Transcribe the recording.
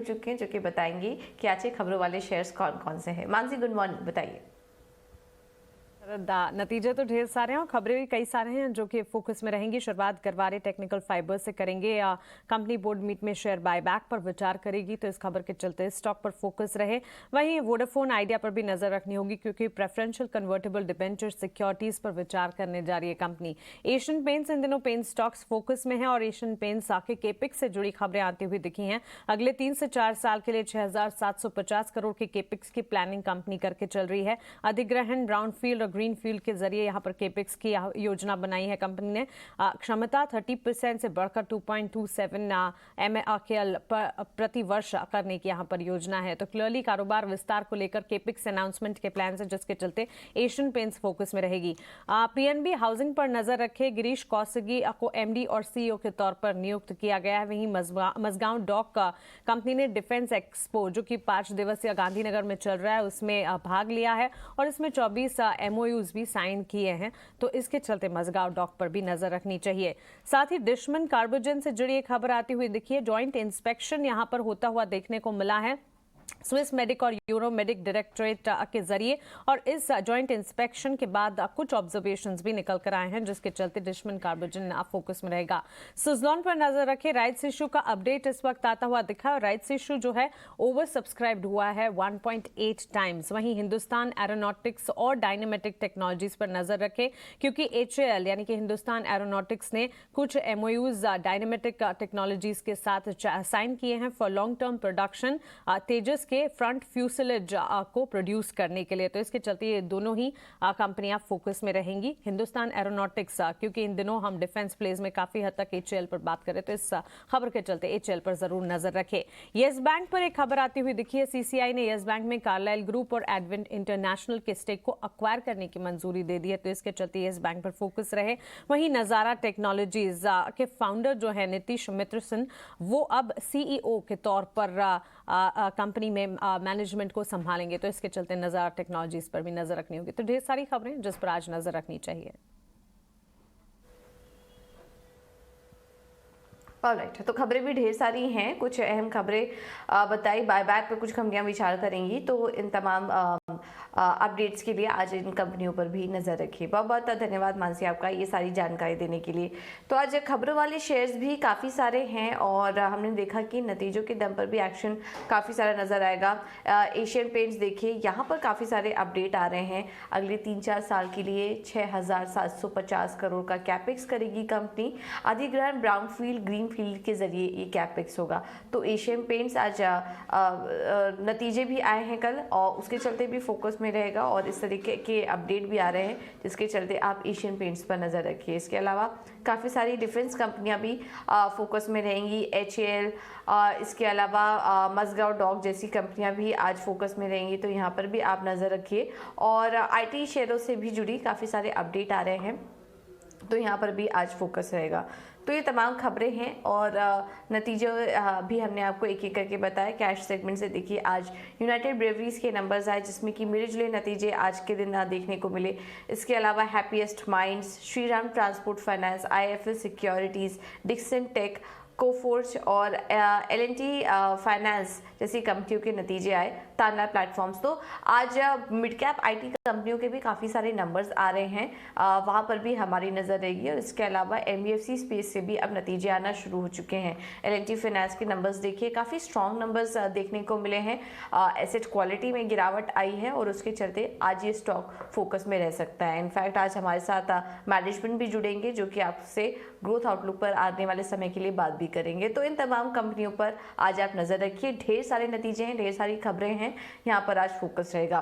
चुके हैं जो कि बताएंगे कि आज के खबरों वाले शेयर्स कौन कौन से हैं। मानसी, गुड मॉर्निंग, बताइए। नतीजे तो ढेर सारे हैं और खबरें भी कई सारे हैं जो कि फोकस में रहेंगी। शुरुआत गरवारे टेक्निकल फाइबर से करेंगे। या कंपनी बोर्ड मीट में शेयर बायबैक पर विचार करेगी, तो इस खबर के चलते स्टॉक पर फोकस रहे। वहीं वोडाफोन आइडिया पर भी नजर रखनी होगी क्योंकि प्रेफरेंशियल कन्वर्टेबल डिबेंचर सिक्योरिटीज पर विचार करने जा रही है कंपनी। एशियन पेंट्स इन दिनों पेंट स्टॉक्स फोकस में है और एशियन पेंट्स आके केपिक्स से जुड़ी खबरें आती हुई दिखी हैं। अगले 3 से 4 साल के लिए 6,750 करोड़ के केपिक्स की प्लानिंग कंपनी करके चल रही है। अधिग्रहण, ब्राउनफील्ड और ग्रीन फील्ड के जरिए यहां पर केपेक्स की योजना बनाई है कंपनी ने। क्षमता 30% से बढ़कर 2.27 MKL प्रति वर्ष करने की यहां पर योजना है। तो क्लियरली कारोबार विस्तार को लेकर केपेक्स अनाउंसमेंट के प्लान है, जिसके चलते एशियन पेंट्स फोकस में रहेगी। पीएनबी हाउसिंग पर नजर रखे। गिरीश कौसगी को एमडी और सीईओ के तौर पर नियुक्त किया गया है। वहीं मजगांव डॉक कंपनी ने डिफेंस एक्सपो जो कि 5 दिवसीय गांधीनगर में चल रहा है उसमें भाग लिया है और इसमें 24 MOUs भी साइन किए हैं। तो इसके चलते मजगांव डॉक पर भी नजर रखनी चाहिए। साथ ही डिशमन कार्बोजन से जुड़ी एक खबर आती हुई दिखी है। ज्वाइंट इंस्पेक्शन यहां पर होता हुआ देखने को मिला है स्विस मेडिक और यूरोमेडिक डायरेक्टरेट के जरिए, और इस ज्वाइंट इंस्पेक्शन के बाद कुछ ऑब्जर्वेशंस भी निकल कर आए हैं, जिसके चलते डिशमन कार्बोजन फोकस में रहेगा। सुजलॉन पर नजर रखें। राइट्स इशू का अपडेट इस वक्त आता हुआ दिखा। राइट्स इशू जो है ओवर सब्सक्राइब्ड हुआ है 1.8 टाइम्स। वहीं हिंदुस्तान एरोनॉटिक्स और डायनेमेटिक टेक्नोलॉजीज पर नजर रखें क्योंकि HAL यानी कि हिंदुस्तान एरोनॉटिक्स ने कुछ MOUs डायनेमेटिक टेक्नोलॉजीज के साथ साइन किए हैं फॉर लॉन्ग टर्म प्रोडक्शन तेजस के फ्रंट फ्यूसलेज को प्रोड्यूस करने के लिए। तो इसके चलते ये दोनों ही कंपनियां फोकस में रहेंगी। हिंदुस्तान एरोनॉटिक्स क्योंकि इन दिनों हम डिफेंस प्लेस में काफी हद तक HAL पर बात करें, तो इस खबर के चलते HAL पर जरूर नजर रखें। येस बैंक पर एक खबर आती हुई दिखी है। CCI ने येस बैंक में कार्लाइल ग्रुप और एडवेंट इंटरनेशनल के स्टेक को अक्वायर करने की मंजूरी दे दी है, तो इसके चलते येस बैंक पर फोकस रहे। वहीं नजारा टेक्नोलॉजीज के फाउंडर जो है नीतीश मित्र सिंह, वो अब CEO के तौर पर कंपनी में मैनेजमेंट को संभालेंगे, तो इसके चलते नजारा टेक्नोलॉजीज पर भी नजर रखनी होगी। तो ढेर सारी खबरें जिस पर आज नजर रखनी चाहिए। ऑलराइट, तो खबरें भी ढेर सारी हैं। कुछ अहम खबरें बताई। बायबैक पर कुछ कंपनियां विचार करेंगी, तो इन तमाम अपडेट्स के लिए आज इन कंपनियों पर भी नजर रखिए। बहुत बहुत धन्यवाद मानसी आपका ये सारी जानकारी देने के लिए। तो आज खबरों वाले शेयर्स भी काफ़ी सारे हैं और हमने देखा कि नतीजों के दम पर भी एक्शन काफ़ी सारा नजर आएगा। एशियन पेंट्स देखिए, यहाँ पर काफ़ी सारे अपडेट आ रहे हैं। अगले 3-4 साल के लिए 6,750 करोड़ का कैपेक्स करेगी कंपनी। अधिग्रहण, ब्राउनफील्ड, ग्रीन फील्ड के जरिए ये कैपेक्स होगा। तो एशियन पेंट्स आज नतीजे भी आए हैं कल और उसके चलते भी फोकस में रहेगा और इस तरीके के अपडेट भी आ रहे हैं, जिसके चलते आप एशियन पेंट्स पर नज़र रखिए। इसके अलावा काफ़ी सारी डिफेंस कंपनियां भी फोकस में रहेंगी। HAL, इसके अलावा मजगांव डॉक जैसी कंपनियां भी आज फोकस में रहेंगी, तो यहाँ पर भी आप नज़र रखिए। और IT शेयरों से भी जुड़ी काफ़ी सारे अपडेट आ रहे हैं, तो यहाँ पर भी आज फोकस रहेगा। तो ये तमाम खबरें हैं और नतीजे भी हमने आपको एक एक करके बताया। कैश सेगमेंट से देखिए, आज यूनाइटेड ब्रेवरीज के नंबर्स आए जिसमें कि मिले जुले नतीजे आज के दिन देखने को मिले। इसके अलावा happiest minds, Shriram transport finance, IIFL securities, Dixon Tech, Coforge और L&T फाइनेंस जैसी कंपनियों के नतीजे आए। तानला प्लेटफॉर्म्स, तो आज मिड कैप IT कंपनियों के भी काफ़ी सारे नंबर्स आ रहे हैं, वहाँ पर भी हमारी नज़र रहेगी। और इसके अलावा NBFC स्पेस से भी अब नतीजे आना शुरू हो चुके हैं। L&T फाइनेंस के नंबर्स देखिए, काफ़ी स्ट्रॉन्ग नंबर्स देखने को मिले हैं। एसेट क्वालिटी में गिरावट आई है और उसके चलते आज ये स्टॉक फोकस में रह सकता है। इनफैक्ट आज हमारे साथ मैनेजमेंट भी जुड़ेंगे जो कि आपसे ग्रोथ आउटलुक पर आने वाले समय के लिए बात भी करेंगे। तो इन तमाम कंपनियों पर आज आप नज़र रखिए। ढेर सारे नतीजे हैं, ढेर सारी खबरें हैं, यहाँ पर आज फोकस रहेगा।